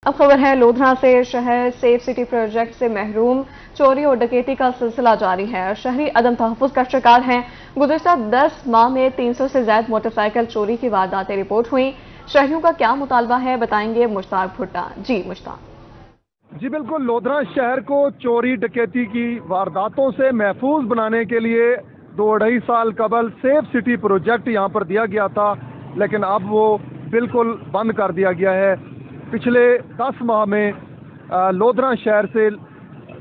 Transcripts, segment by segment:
अब खबर है लोधरा से। शहर सेफ सिटी प्रोजेक्ट से महरूम चोरी और डकैती का सिलसिला जारी है। शहरी अदम तहफ्फुज़ का शिकार हैं। गुज़िश्ता 10 माह में 300 से ज्यादा मोटरसाइकिल चोरी की वारदातें रिपोर्ट हुई। शहरियों का क्या मुतालबा है, बताएंगे मुश्ताक भुट्टा। जी मुश्ताक। जी बिल्कुल, लोधरा शहर को चोरी डकैती की वारदातों से महफूज बनाने के लिए 2-2.5 साल कबल सेफ सिटी प्रोजेक्ट यहाँ पर दिया गया था, लेकिन अब वो बिल्कुल बंद कर दिया गया है। पिछले 10 माह में लोधरा शहर से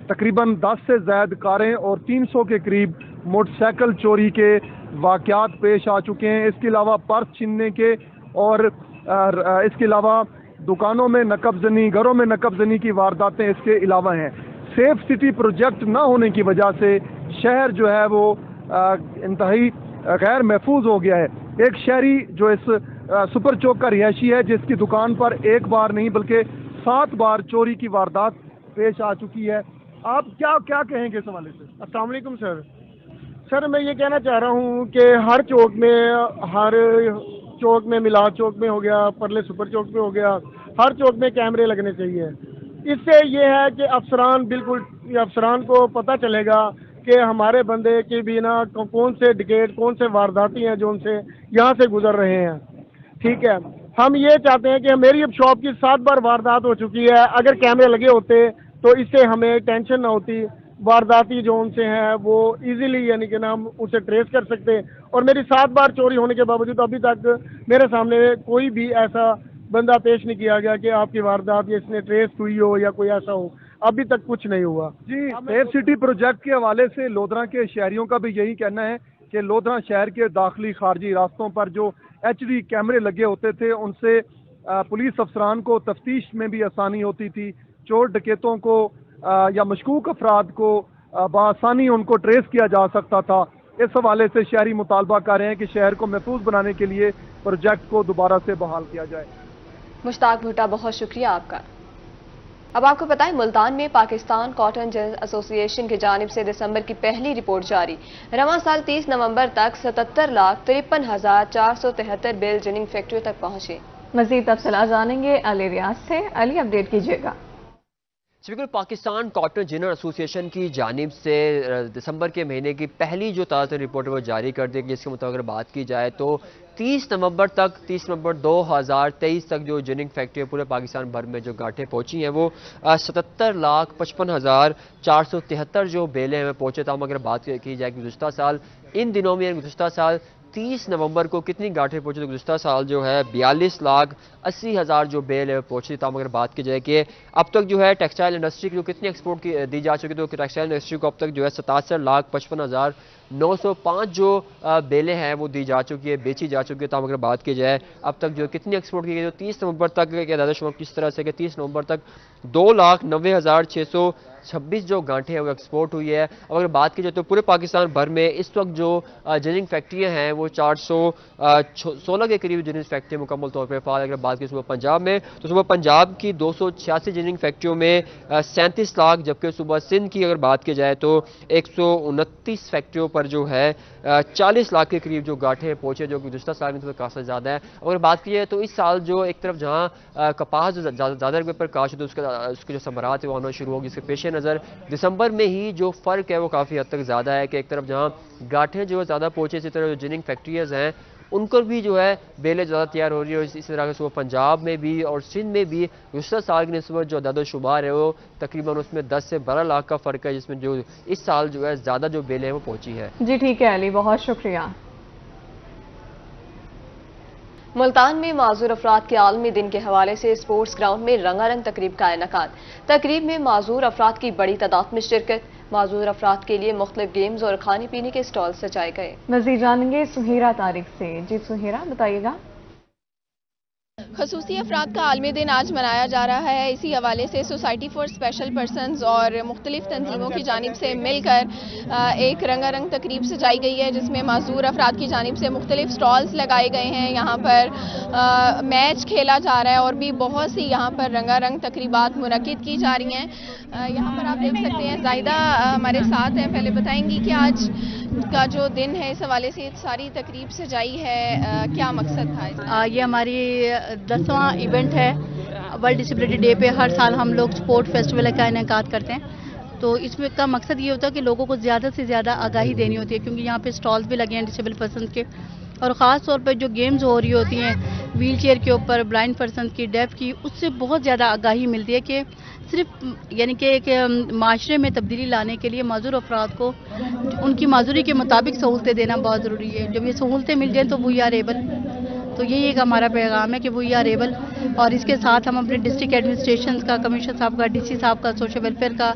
तकरीबन 10 से ज़्यादा कारें और 300 के करीब मोटरसाइकिल चोरी के वाक़यात पेश आ चुके हैं। इसके अलावा पर्स छीनने के और इसके अलावा दुकानों में नकबजनी, घरों में नकबजनी की वारदातें इसके अलावा हैं। सेफ सिटी प्रोजेक्ट ना होने की वजह से शहर जो है वो इंतहाई गैर महफूज हो गया है। एक शहरी जो इस सुपर चौक का रिहायशी है, जिसकी दुकान पर एक बार नहीं बल्कि 7 बार चोरी की वारदात पेश आ चुकी है। आप क्या कहेंगे इस हवाले से? अस्सलाम वालेकुम सर, मैं ये कहना चाह रहा हूँ कि हर चौक में मिलाद चौक में हो गया, परले सुपर चौक में हो गया, हर चौक में कैमरे लगने चाहिए। इससे ये है कि अफसरान को पता चलेगा कि हमारे बंदे के बिना कौन से डिकेट, कौन से वारदाती हैं जो उनसे यहाँ से गुजर रहे हैं। ठीक है, हम ये चाहते हैं कि मेरी अब शॉप की 7 बार वारदात हो चुकी है। अगर कैमरे लगे होते तो इससे हमें टेंशन ना होती। वारदाती जो उनसे हैं वो इजीली यानी कि ना हम उसे ट्रेस कर सकते हैं। और मेरी 7 बार चोरी होने के बावजूद अभी तक मेरे सामने कोई भी ऐसा बंदा पेश नहीं किया गया कि आपकी वारदात या इसने ट्रेस हुई हो या कोई ऐसा हो। अभी तक कुछ नहीं हुआ। जी, सेफ सिटी प्रोजेक्ट के हवाले से लोधरा के शहरियों का भी यही कहना है कि लोधरा शहर के दाखिली खारजी रास्तों पर जो HD कैमरे लगे होते थे, उनसे पुलिस अफसरान को तफ्तीश में भी आसानी होती थी। चोर डकैतों को या मशकूक अफराद को बआसानी उनको ट्रेस किया जा सकता था। इस हवाले से शहरी मुतालबा कर रहे हैं कि शहर को महफूज बनाने के लिए प्रोजेक्ट को दोबारा से बहाल किया जाए। मुश्ताक भुट्टा, बहुत शुक्रिया आपका। अब आपको पता है, मुल्तान में पाकिस्तान कॉटन जिन्स एसोसिएशन की जानिब से दिसंबर की पहली रिपोर्ट जारी। रवां साल 30 नवंबर तक 77,53,473 बिल जिनिंग फैक्ट्रियों तक पहुंचे। मजीद तफसीलात जानेंगे अली रियाज से। अली, अपडेट कीजिएगा। बिल्कुल, पाकिस्तान कॉटन जिनर एसोसिएशन की जानिब से दिसंबर के महीने की पहली जो ताज़ा रिपोर्ट है वो जारी कर दी गई। इसके मुताबिक अगर बात की जाए तो 30 नवंबर 2023 तक जो जिनिंग फैक्ट्री पूरे पाकिस्तान भर में जो गांठें पहुंची हैं वो 77,55,473 जो बेलें हैं पहुंचे। तमाम अगर बात की जाए कि गुज़िश्ता साल इन दिनों में, गुज़िश्ता साल 30 नवंबर को कितनी गांठें पहुंची, तो गुज़िश्ता साल जो है 42,80,000 जो बेल है पहुंची। तमाम अगर बात की जाए कि अब तक जो है टेक्सटाइल इंडस्ट्री की जो कितनी एक्सपोर्ट की दी जा चुकी है, तो टेक्सटाइल इंडस्ट्री को अब तक जो है 67,55,905 जो बेलें हैं वो दी जा चुकी है, बेची जा चुकी है। तमाम अगर बात की जाए अब तक जो कितनी एक्सपोर्ट की गई, तो 30 नवंबर तक के अंदाज़ा किस तरह से कि 30 नवंबर तक 2,90,626 जो गांठें हैं वो एक्सपोर्ट हुई है। अगर बात की जाए तो पूरे पाकिस्तान भर में इस वक्त जो जिनिंग फैक्ट्रियाँ हैं वो 416 के करीब जिनिंग फैक्ट्री मुकम्मल तौर पर फाल। अगर बात की सूबा पंजाब में, तो सूबा पंजाब की 286 जिनिंग फैक्ट्रियों में 37 लाख, जबकि सूबा सिंध की अगर बात की जाए तो 129 फैक्ट्रियों पर जो है 40 लाख के करीब जो गांठें पहुंचे, जो गुज़िश्ता साल में काफ़ी ज़्यादा है। अगर बात की जाए तो इस साल जो एक तरफ जहाँ कपास ज़्यादा रुपये पर काश, तो उसके जो समरात है वो आना शुरू होगी। इसके पेश नज़र दिसंबर में ही जो फ़र्क है वो काफ़ी हद तक ज़्यादा है कि एक तरफ जहाँ गांठें जो है ज़्यादा पहुँचे, इसी तरह जो जिनिंग फैक्ट्रीज हैं उनको भी जो है बेलें ज़्यादा तैयार हो रही है। इसी तरह से पंजाब में भी और सिंध में भी गुज़िश्ता साल की निस्बत जो अदद शुमार है वो तकरीबन उसमें 10 से 12 लाख का फ़र्क है, जिसमें जो इस साल जो है ज़्यादा जो बेलें हैं वो पहुँची है। जी ठीक है अली, बहुत शुक्रिया। मुल्तान में माजूर अफराद के आलमी दिन के हवाले से स्पोर्ट्स ग्राउंड में रंगारंग तकरीब का इनेकाद। तकरीब में माजूर अफराद की बड़ी तादाद में शिरकत। माजूर अफराद के लिए मुख्तलिफ गेम्स और खाने पीने के स्टॉल सजाए गए। मज़ीद जानेंगे सुहेरा तारिक से। जी सुहेरा, बताइएगा। खसूसी अफराद का आलमी दिन आज मनाया जा रहा है। इसी हवाले से सोसाइटी फॉर स्पेशल पर्सनस और मुख्तलिफ तंजीमों की जानिब से मिलकर एक रंगारंग तकरीब सजाई गई है, जिसमें माजूर अफराद की जानिब से मुख्तलिफ स्टॉल्स लगाए गए हैं। यहाँ पर मैच खेला जा रहा है और भी बहुत सी यहाँ पर रंगारंग तकरीबात मुनक्किद की जा रही हैं। यहाँ पर आप देख सकते हैं ज़ाहिदा हमारे साथ हैं। पहले बताएंगी कि आज का जो दिन है इस हवाले से सारी तकरीब सजाई है, क्या मकसद था? ये हमारी 10वां इवेंट है वर्ल्ड डिसेबिलिटी डे पे हर साल हम लोग स्पोर्ट फेस्टिवल का इनेकाद करते हैं। तो इसमें का मकसद ये होता है कि लोगों को ज़्यादा से ज़्यादा आगाही देनी होती है, क्योंकि यहाँ पे स्टॉल्स भी लगे हैं डिसेबल पर्सन के, और ख़ास तौर पर जो गेम्स हो रही होती हैं व्हील चेयर के ऊपर, ब्लाइंड पर्सन की, डेफ की, उससे बहुत ज़्यादा आगाही मिलती है कि सिर्फ यानी कि एक माशरे में तब्दीली लाने के लिए माजूर अफराद को उनकी माजूरी के मुताबिक सहूलतें देना बहुत ज़रूरी है। जब ये सहूलतें मिल जाएँ तो वी आर एबल, तो यही एक हमारा पैगाम है कि वी आर एबल। और इसके साथ हम अपने डिस्ट्रिक्ट एडमिनिस्ट्रेशन का, कमिश्नर साहब का, डीसी साहब का, सोशल वेलफेयर का,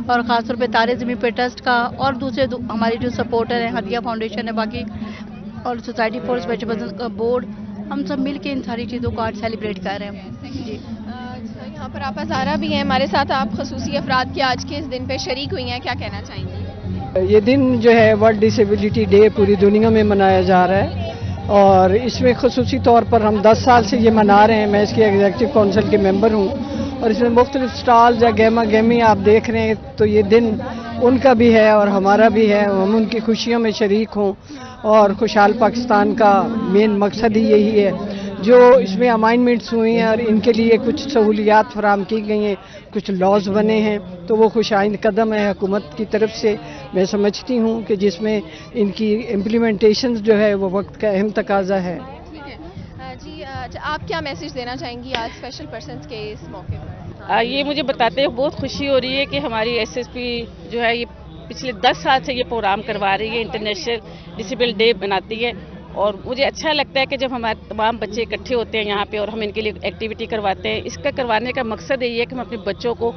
और ख़ास तौर पे तारे ज़मीन पे ट्रस्ट का, और दूसरे हमारे जो सपोर्टर हैं, हदिया फाउंडेशन है, बाकी और सोसाइटी फॉर स्पेशल पर्सन का बोर्ड, हम सब मिल के इन सारी चीज़ों को आज सेलिब्रेट कर रहे हैं। जी, यहाँ पर आप हज़ारा भी हैं हमारे साथ, आप खसूसी अफराद के आज के इस दिन पे शरीक हुई हैं, क्या कहना चाहेंगी? ये दिन जो है वर्ल्ड डिसेबिलिटी डे पूरी दुनिया में मनाया जा रहा है, और इसमें खसूसी तौर पर हम 10 साल से ये मना रहे हैं। मैं इसकी एग्जीक्यूटिव काउंसिल के मेंबर हूँ, और इसमें मुख्तलिफ स्टॉल्स या गेमा गेमी आप देख रहे हैं, तो ये दिन उनका भी है और हमारा भी है। हम उनकी खुशियों में शरीक हों, और खुशहाल पाकिस्तान का मेन मकसद ही यही है। जो इसमें अमाइंडमेंट्स हुई हैं और इनके लिए कुछ सहूलियात फराम की गई हैं, कुछ लॉज बने हैं, तो वो खुशाइंद कदम है हुकूमत की तरफ से। मैं समझती हूँ कि जिसमें इनकी इम्प्लीमेंटेशन जो है वो वक्त का अहम तकाजा है। ठीक है जी, आप क्या मैसेज देना चाहेंगी आज स्पेशल पर्सन्स के इस मौके पर? ये मुझे बताते हुए बहुत खुशी हो रही है कि हमारी एसएसपी जो है ये पिछले 10 साल से ये प्रोग्राम करवा रही है, इंटरनेशनल डिसेबल डे बनाती है। और मुझे अच्छा लगता है कि जब हमारे तमाम बच्चे इकट्ठे होते हैं यहाँ पे और हम इनके लिए एक्टिविटी करवाते हैं। इसका करवाने का मकसद यही है कि हम अपने बच्चों को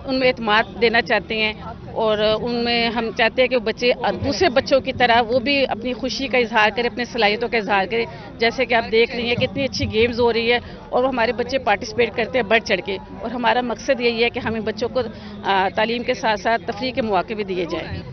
उनमें एतमाद देना चाहते हैं, और उनमें हम चाहते हैं कि बच्चे दूसरे बच्चों की तरह वो भी अपनी खुशी का इजहार करें, अपनी सलाहियतों का इजहार करें। जैसे कि आप देख रही हैं कितनी अच्छी गेम्स हो रही है, और हमारे बच्चे पार्टिसिपेट करते हैं बढ़ चढ़ के। और हमारा मकसद यही है कि हमें बच्चों को तालीम के साथ साथ तफरीह के मौके भी दिए जाएँ।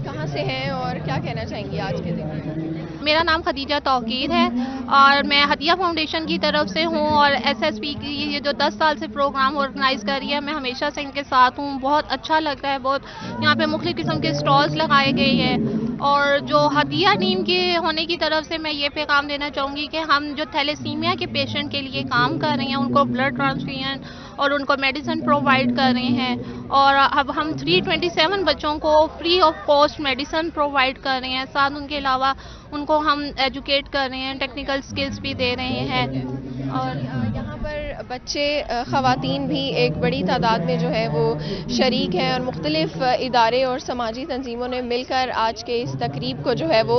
कहाँ से हैं और क्या कहना चाहेंगी आज के दिन? मेरा नाम खदीजा तौकीर है, और मैं हदिया फाउंडेशन की तरफ से हूँ, और एसएसपी की ये जो 10 साल से प्रोग्राम ऑर्गेनाइज कर रही है, मैं हमेशा से इनके साथ हूँ। बहुत अच्छा लगता है, बहुत यहाँ पे मुख्तलिफ किस्म के स्टॉल्स लगाए गए हैं। और जो हदिया टीम के होने की तरफ से मैं ये पैगाम देना चाहूँगी कि हम जो थैलेसीमिया के पेशेंट के लिए काम कर रहे हैं, उनको ब्लड ट्रांसफ्यूजन और उनको मेडिसिन प्रोवाइड कर रहे हैं, और अब हम 327 बच्चों को free of cost medicine provide कर रहे हैं। साथ उनके अलावा उनको हम एजुकेट कर रहे हैं, टेक्निकल स्किल्स भी दे रहे हैं। और यहाँ पर बच्चे, ख़वातीन भी एक बड़ी तादाद में जो है वो शरीक हैं, और मुख्तलिफ इदारे और समाजी तंजीमों ने मिलकर आज के इस तकरीब को जो है वो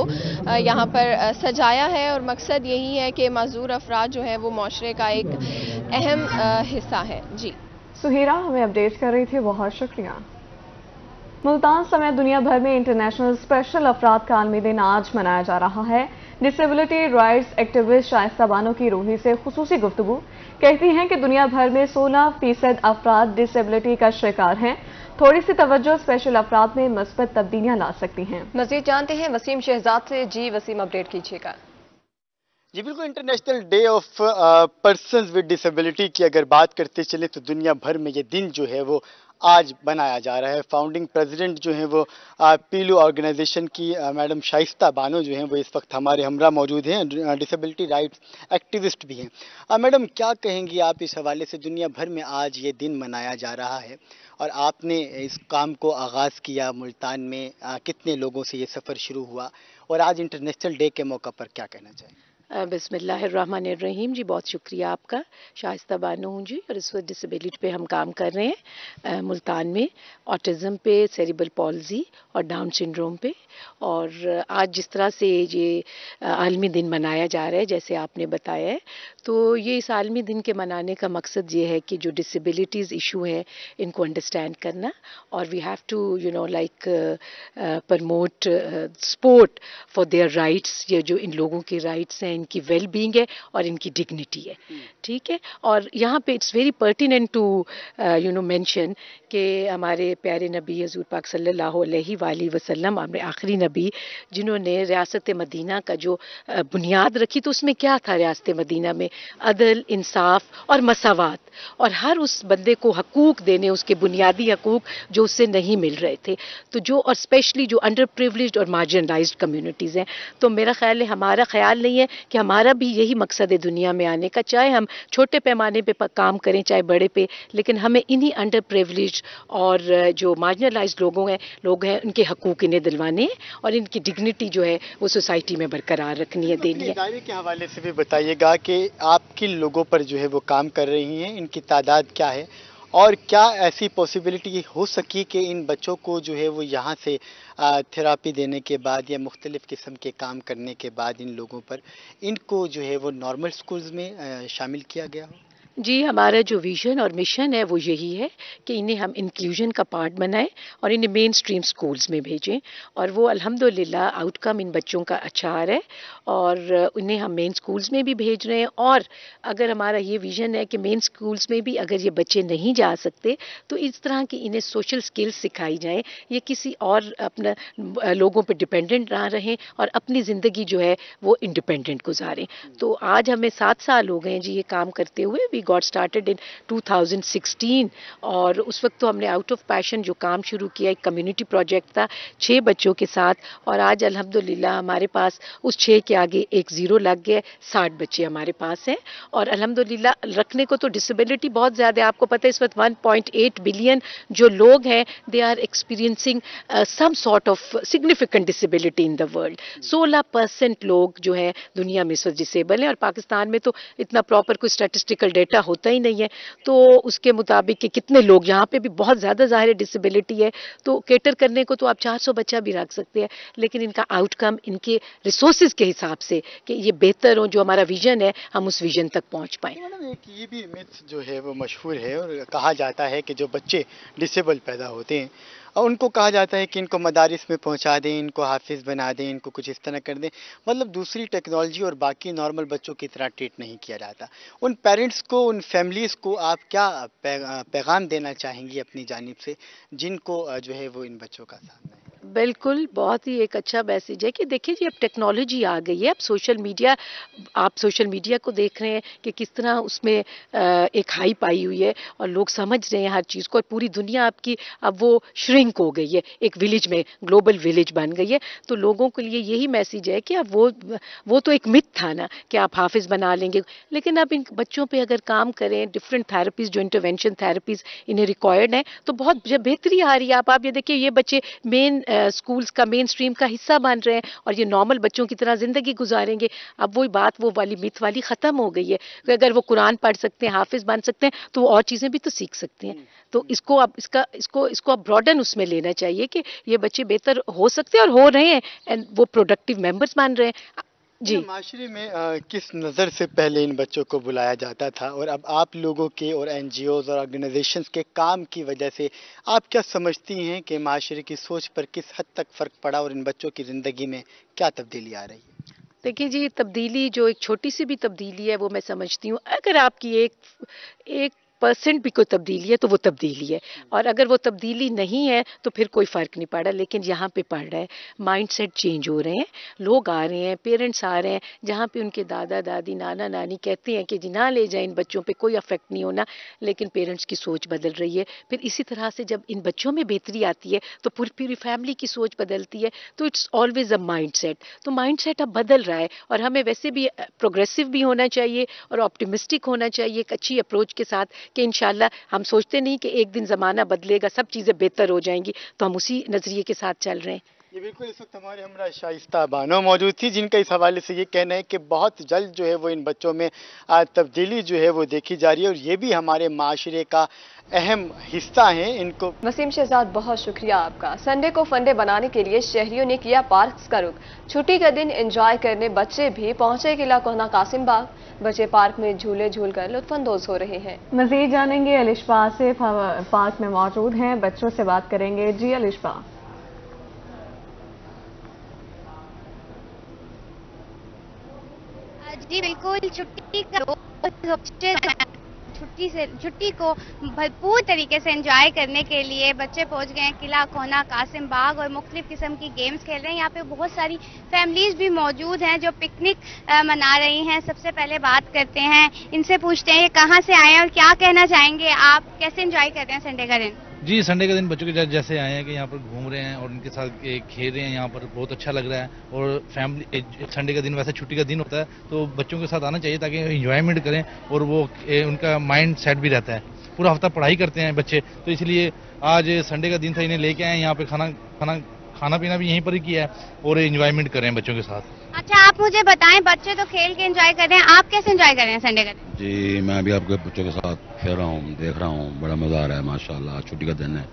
यहाँ पर सजाया है। और मकसद यही है कि माजूर अफराद जो है वो माशरे का एक अहम हिस्सा है। जी, सुहेरा हमें अपडेट कर रही थी, बहुत शुक्रिया। मुल्तान समेत दुनिया भर में इंटरनेशनल स्पेशल अफराद का आलमी दिन आज मनाया जा रहा है। Disability rights activist Shaista Bano की रूही से खुसूसी गुफ्तगू, कहती हैं कि दुनिया भर में 16% अफराद डिसेबिलिटी का शिकार हैं। थोड़ी सी तवज्जो स्पेशल अफराद में मस्बत तब्दीलियां ला सकती हैं। मज़ीद जानते हैं वसीम शहजाद से। जी वसीम, अपडेट कीजिएगा। जी बिल्कुल, international day of persons with disability की अगर बात करते चले तो दुनिया भर में ये दिन जो है वो आज बनाया जा रहा है। फाउंडिंग प्रेसिडेंट जो हैं वो पीलू ऑर्गेनाइजेशन की मैडम शाइस्ता बानो जो हैं वो इस वक्त हमारे हमरा मौजूद हैं, डिसेबिलिटी राइट्स एक्टिविस्ट भी हैं। मैडम, क्या कहेंगी आप इस हवाले से? दुनिया भर में आज ये दिन मनाया जा रहा है और आपने इस काम को आगाज़ किया मुल्तान में, कितने लोगों से ये सफ़र शुरू हुआ और आज इंटरनेशनल डे के मौका पर क्या कहना चाहिए? बिस्मिल्लाहिर्रहमानिर्रहीम। जी बहुत शुक्रिया आपका। शाइस्ता बानो हूँ जी, और इस वक्त डिसेबिलिटी पे हम काम कर रहे हैं मुल्तान में, ऑटिज़म पे, सेरिब्रल पॉल्जी और डाउन सिंड्रोम पे। और आज जिस तरह से ये आलमी दिन मनाया जा रहा है जैसे आपने बताया है, तो ये इस आलमी दिन के मनाने का मकसद ये है कि जो डिसेबिलिटीज़ इशू हैं इनको अंडरस्टैंड करना, और we have to promote support for their rights. ये जो इन लोगों के राइट्स हैं, इनकी वेल बीइंग है और इनकी डिग्निटी है, ठीक है। और यहाँ पे it's very pertinent to mention कि हमारे प्यारे नबी हज़ूर पाक सल्लल्लाहु अलैहि वसल्लम, हमने आखिरी फ़खरी नबी, जिन्होंने रियासत मदीना का जो बुनियाद रखी, तो उसमें क्या था रियासत मदीना में? अदल, इंसाफ और मसावात, और हर उस बंदे को हकूक देने, उसके बुनियादी हकूक जो उससे नहीं मिल रहे थे, तो जो, और स्पेशली जो अंडर प्रिविलेज्ड और मार्जिनलाइज्ड कम्युनिटीज़ हैं। तो मेरा ख्याल है, हमारा ख्याल नहीं है कि हमारा भी यही मकसद है दुनिया में आने का, चाहे हम छोटे पैमाने पे काम करें चाहे बड़े पे, लेकिन हमें इन्हीं अंडर प्रिविलेज्ड और जो मार्जिनलाइज्ड लोग हैं उनके हकूक इन्हें दिलवाने हैं और इनकी डिग्निटी जो है वो सोसाइटी में बरकरार रखनी है, देनी है। इदारे के हवाले से भी बताइएगा कि आप किन लोगों पर जो है वो काम कर रही हैं, इनकी तादाद क्या है, और क्या ऐसी पॉसिबिलिटी हो सकी कि इन बच्चों को जो है वो यहाँ से थेरापी देने के बाद या मुख्तलिफ़ किस्म के काम करने के बाद इन लोगों पर, इनको जो है वो नॉर्मल स्कूल्स में शामिल किया गया हो? जी, हमारा जो विज़न और मिशन है वो यही है कि इन्हें हम इंक्लूजन का पार्ट बनाएं और इन्हें मेन स्ट्रीम स्कूल्स में भेजें, और वो अल्हम्दुलिल्लाह आउटकम इन बच्चों का अच्छा आ रहा है, और इन्हें हम मेन स्कूल्स में भी भेज रहे हैं। और अगर हमारा ये विज़न है कि मेन स्कूल्स में भी अगर ये बच्चे नहीं जा सकते, तो इस तरह की इन्हें सोशल स्किल्स सिखाई जाएँ, ये किसी और अपना लोगों पर डिपेंडेंट ना रहें और अपनी ज़िंदगी जो है वो इंडिपेंडेंट गुजारें। तो आज हमें 7 साल हो गए हैं जी ये काम करते हुए। वी गॉट स्टार्टेड इन 2016, और उस वक्त तो हमने आउट ऑफ पैशन जो काम शुरू किया, एक कम्युनिटी प्रोजेक्ट था 6 बच्चों के साथ, और आज अल्हम्दुलिल्लाह हमारे पास उस 6 के आगे एक ज़ीरो लग गया, 60 बच्चे हमारे पास हैं। और अल्हम्दुलिल्लाह रखने को तो डिसेबिलिटी बहुत ज़्यादा है, आपको पता है इस वक्त 1.8 बिलियन जो लोग हैं they are experiencing some sort of significant disability in the world. 16% लोग जो हैं दुनिया में इस वक्त डिसेबल हैं, और पाकिस्तान में तो इतना प्रॉपर कोई स्टैटिस्टिकल डेटा होता ही नहीं है, तो उसके मुताबिक कि कितने लोग, यहाँ पे भी बहुत ज़्यादा ज़ाहिर डिसेबिलिटी है, तो केटर करने को तो आप 400 बच्चा भी रख सकते हैं, लेकिन इनका आउटकम इनके रिसोर्सेज के हिसाब से कि ये बेहतर हो, जो हमारा विजन है हम उस विजन तक पहुँच पाएँ। मैडम, एक ये भी मिथ जो है वो मशहूर है, और कहा जाता है कि जो बच्चे डिसेबल पैदा होते हैं और उनको कहा जाता है कि इनको मदारिस में पहुंचा दें, इनको हाफिज बना दें, इनको कुछ इस तरह कर दें, मतलब दूसरी टेक्नोलॉजी और बाकी नॉर्मल बच्चों की तरह ट्रीट नहीं किया जाता। उन पेरेंट्स को, उन फैमिलीज़ को आप क्या पैगाम देना चाहेंगी अपनी जानिब से, जिनको जो है वो इन बच्चों का सामना है? बिल्कुल, बहुत ही एक अच्छा मैसेज है कि देखिए जी अब टेक्नोलॉजी आ गई है, अब आप सोशल मीडिया को देख रहे हैं कि किस तरह उसमें एक हाइप आई हुई है और लोग समझ रहे हैं हर चीज़ को, और पूरी दुनिया आपकी अब वो श्रिंक हो गई है, एक विलेज में ग्लोबल विलेज बन गई है। तो लोगों के लिए यही मैसेज है कि अब वो तो एक मिथ था ना कि आप हाफिज बना लेंगे, लेकिन अब इन बच्चों पे अगर काम करें, डिफरेंट थेरेपीज जो इंटरवेंशन थेरेपीज इन्हें रिक्वायर्ड हैं, तो बहुत बेहतरी आ रही है। आप ये देखिए, ये बच्चे मेन स्कूल्स का मेन स्ट्रीम का हिस्सा बन रहे हैं और ये नॉर्मल बच्चों की तरह ज़िंदगी गुजारेंगे। अब वही बात, वो वाली मिथ वाली ख़त्म हो गई है कि अगर वो कुरान पढ़ सकते हैं, हाफिज बन सकते हैं, तो वो और चीज़ें भी तो सीख सकते हैं। तो इसको अब इसको अब ब्रॉडन उसमें लेना चाहिए कि ये बच्चे बेहतर हो सकते हैं और हो रहे हैं, एंड वो प्रोडक्टिव मेंबर्स बन रहे हैं। जी, माशरे में किस नज़र से पहले इन बच्चों को बुलाया जाता था, और अब आप लोगों के और एनजीओज और ऑर्गेनाइजेशंस के काम की वजह से आप क्या समझती हैं कि माशरे की सोच पर किस हद तक फ़र्क पड़ा और इन बच्चों की ज़िंदगी में क्या तब्दीली आ रही है? देखिए जी, तब्दीली जो एक छोटी सी भी तब्दीली है वो मैं समझती हूँ, अगर आपकी एक % भी कोई तब्दीली है तो वो तब्दीली है, और अगर वो तब्दीली नहीं है तो फिर कोई फ़र्क नहीं पड़ा। लेकिन यहाँ पे पड़ रहा है, माइंडसेट चेंज हो रहे हैं, लोग आ रहे हैं, पेरेंट्स आ रहे हैं, जहाँ पे उनके दादा दादी नाना नानी कहते हैं कि जी ना ले जाएं, इन बच्चों पे कोई अफेक्ट नहीं होना, लेकिन पेरेंट्स की सोच बदल रही है। फिर इसी तरह से जब इन बच्चों में बेहतरी आती है तो पूरी फैमिली की सोच बदलती है। तो इट्स ऑलवेज अ माइंडसेट, तो माइंडसेट अब बदल रहा है, और हमें वैसे भी प्रोग्रेसिव भी होना चाहिए और ऑप्टिमिस्टिक होना चाहिए एक अच्छी अप्रोच के साथ, कि इंशाल्लाह हम सोचते नहीं कि एक दिन ज़माना बदलेगा, सब चीज़ें बेहतर हो जाएंगी, तो हम उसी नज़रिए के साथ चल रहे हैं। ये बिल्कुल, इस वक्त हमारे हमरा शाइस्ता बानो मौजूद थी, जिनका इस हवाले से ये कहना है कि बहुत जल्द जो है वो इन बच्चों में तब्दीली जो है वो देखी जा रही है, और ये भी हमारे माशरे का अहम हिस्सा है। इनको वसीम शहजाद, बहुत शुक्रिया आपका। संडे को फंडे बनाने के लिए शहरियों ने किया पार्क्स का रुख। छुट्टी का दिन एंजॉय करने बच्चे भी पहुंचे किला कोहना कासिम बाग। बच्चे पार्क में झूले झूलकर लुत्फानंदोज हो रहे हैं। मजीद जानेंगे, अलिशबा आसिफ पार्क में मौजूद हैं, बच्चों से बात करेंगे। जी अलिशबा। जी बिल्कुल, छुट्टी का چھٹی کو بھرپور طریقے سے انجوائے کرنے کے لیے بچے پہنچ گئے ہیں قلعہ کونا، قاسم باغ اور مختلف قسم کی گیمز کھیل رہے ہیں. یہاں پہ بہت ساری فیملیز بھی موجود ہیں جو پکنک منا رہی ہیں. سب سے پہلے بات کرتے ہیں، ان سے پوچھتے ہیں یہ کہاں سے آئے ہیں اور کیا کہنا چاہیں گے، آپ کیسے انجوائے کرتے ہیں سنڈے کا دن؟ جی سنڈے کا دن بچوں کے جیسے آئے ہیں کہ یہاں پر گھوم رہے ہیں اور ان کے ساتھ کھیل رہے ہیں. یہاں پر بہت اچھا لگ رہا ہے اور فیملی سنڈے کا دن ویسے چھٹی کا دن ہوتا ہے تو بچوں کے ساتھ آنا چاہیے تاکہ انجوائمنٹ کریں اور وہ ان کا مائنڈ سیٹ بھی رہتا ہے. پورا ہفتہ پڑھائی کرتے ہیں بچے تو اس لیے آج سنڈے کا دن تھا، انہیں لے کے آئے یہاں پہ. کھانا پینا بھی یہیں پر ہی کیا ہے اور انجوائمنٹ کر رہے ہیں بچوں کے ساتھ. اچھا آپ مجھے بتائیں، بچے تو کھیل کے انجوائے کر رہے ہیں، آپ کیسے انجوائے کر رہے ہیں سنڈے کا دن؟ جی میں بھی آپ کے بچوں کے ساتھ کھیل رہا ہوں، دیکھ رہا ہوں، بڑا مزہ آ رہا ہے ماشاءاللہ. چھٹی کا دن ہے،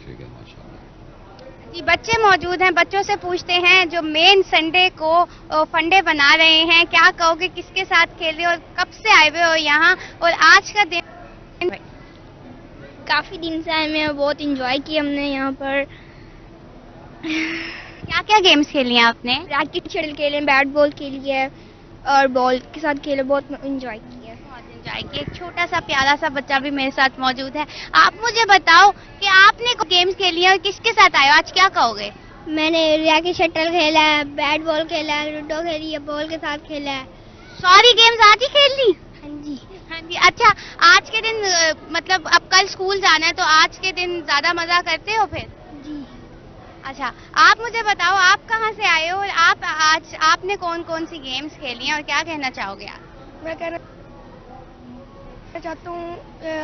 ٹھیک ہے ماشاءاللہ. جی بچے موجود ہیں، بچوں سے پوچھتے ہیں جو مین سنڈے کو فنڈے بنا رہے ہیں، کیا کہو گے کس کے ساتھ کھیل رہے ہو اور کب سے آئے ہوئے ہو یہاں اور آج کا دن؟ کافی دن سے آئے ہیں، بہت انجوائے کی ہم نے یہاں پر. کیا کیا گیمز کھیلی ہیں آپ نے؟ ریکٹ شٹل کھیلے، بیٹ بال کھیلی ہے اور بال کے ساتھ کھیلے، بہت انجوائے کیا. ایک چھوٹا سا پیارا سا بچہ بھی میرے ساتھ موجود ہے. آپ مجھے بتاؤ کہ آپ نے گیمز کھیلی ہیں اور کس کے ساتھ آئے ہو، آج کیا کہو گے؟ میں نے ریکٹ شٹل کھیلا ہے، بیٹ بال کھیلا ہے، لوڈو کھیلی ہے، بال کے ساتھ کھیلا ہے. ساری گیمز آج ہی کھیل لی؟ ہاں جی. ہاں جی. اچھا آج کے دن مطلب اب کل اسکول جانا ہے تو آج کے دن زیادہ مزہ کرتے ہو پھر؟ جی. اچھا آپ مجھے بتاؤ آپ کہاں سے آئے ہو اور آپ نے کون کون سی گیمز کھیلی ہیں اور کیا کہنا چاہو گے آپ؟ میں کہنا چاہتا ہوں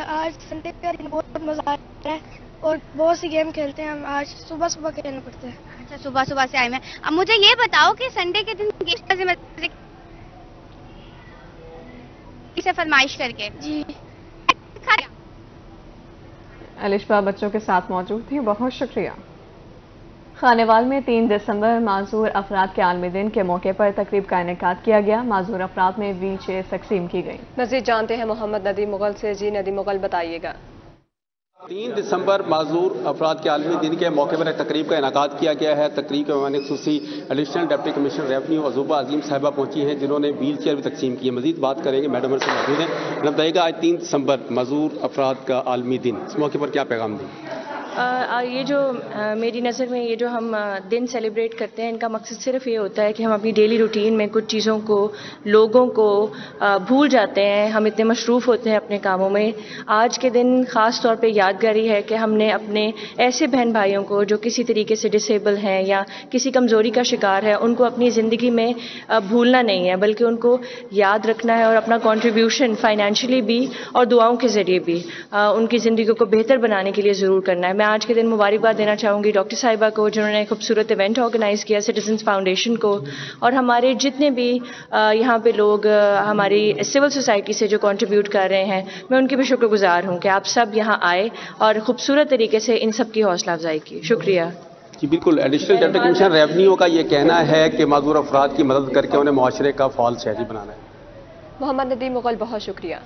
آج سنڈے کا دن بہت مزہ آ رہا ہے اور بہت سی گیم کھیلتے ہیں ہم. آج صبح کھیلنا پڑتا ہے. اچھا صبح سے آئے میں. اب مجھے یہ بتاؤ کہ سنڈے کے دن گیمز سے فرمائش کر کے. جی الشبا بچوں کے ساتھ موجود تھیں، بہت شکریہ. خانیوال میں 3 دسمبر معذور افراد کے عالمی دن کے موقع پر تقریب کا انعقاد کیا گیا. معذور افراد میں ویل چیئر تقسیم کی گئی. مزید جانتے ہیں محمد ندیم مغل سے. جی ندیم مغل بتائیے گا. 3 دسمبر معذور افراد کے عالمی دن کے موقع پر تقریب کا انعقاد کیا گیا ہے. تقریب کے مہمان خصوصی ایڈیشنل ڈپٹی کمشنر ریونیو عزوبہ عظیم صاحبہ پہنچی ہیں جنہوں نے ویل چیئر بھی تقسیم کی ہے. مزید بات کریں گے، میڈم سے موجود ہیں. میڈم بتائیے گا آج 3 دسمبر معذور افراد کا عالمی دن، اس موقع پر کیا پیغام دیں؟ یہ جو میری نظر میں یہ جو ہم دن سیلیبریٹ کرتے ہیں ان کا مقصد صرف یہ ہوتا ہے کہ ہم اپنی ڈیلی روٹین میں کچھ چیزوں کو لوگوں کو بھول جاتے ہیں، ہم اتنے مصروف ہوتے ہیں اپنے کاموں میں. آج کے دن خاص طور پہ یادگاری ہے کہ ہم نے اپنے ایسے بہن بھائیوں کو جو کسی طریقے سے ڈسیبل ہیں یا کسی کمزوری کا شکار ہے ان کو اپنی زندگی میں بھولنا نہیں ہے بلکہ ان کو یاد رکھنا ہے اور اپنا کنٹریبیوشن فائنینشلی بھی اور دعاؤں کے ذریعے بھی ان کی زندگی کو بہتر بنانے کے لیے ضرور کرنا ہے. میں آج کے دن مبارکباد دینا چاہوں گی ڈاکٹر صاحبہ کو جنہوں نے خوبصورت ایونٹ آرگنائز کیا، سٹیزنز فاؤنڈیشن کو، اور ہمارے جتنے بھی یہاں پہ لوگ ہماری سول سوسائٹی سے جو کنٹریبیوٹ کر رہے ہیں میں ان کی بھی شکر گزار ہوں کہ آپ سب یہاں آئے اور خوبصورت طریقے سے ان سب کی حوصلہ افزائی کی. شکریہ. جی بالکل. ایڈیشنل ڈپٹی کمشنر ریونیو کا یہ کہنا ہے کہ معذور افراد کی مدد کر کے انہیں معاشرے کا فعال شہری بنانا ہے. محمد ندیم مغل بہت شکریہ.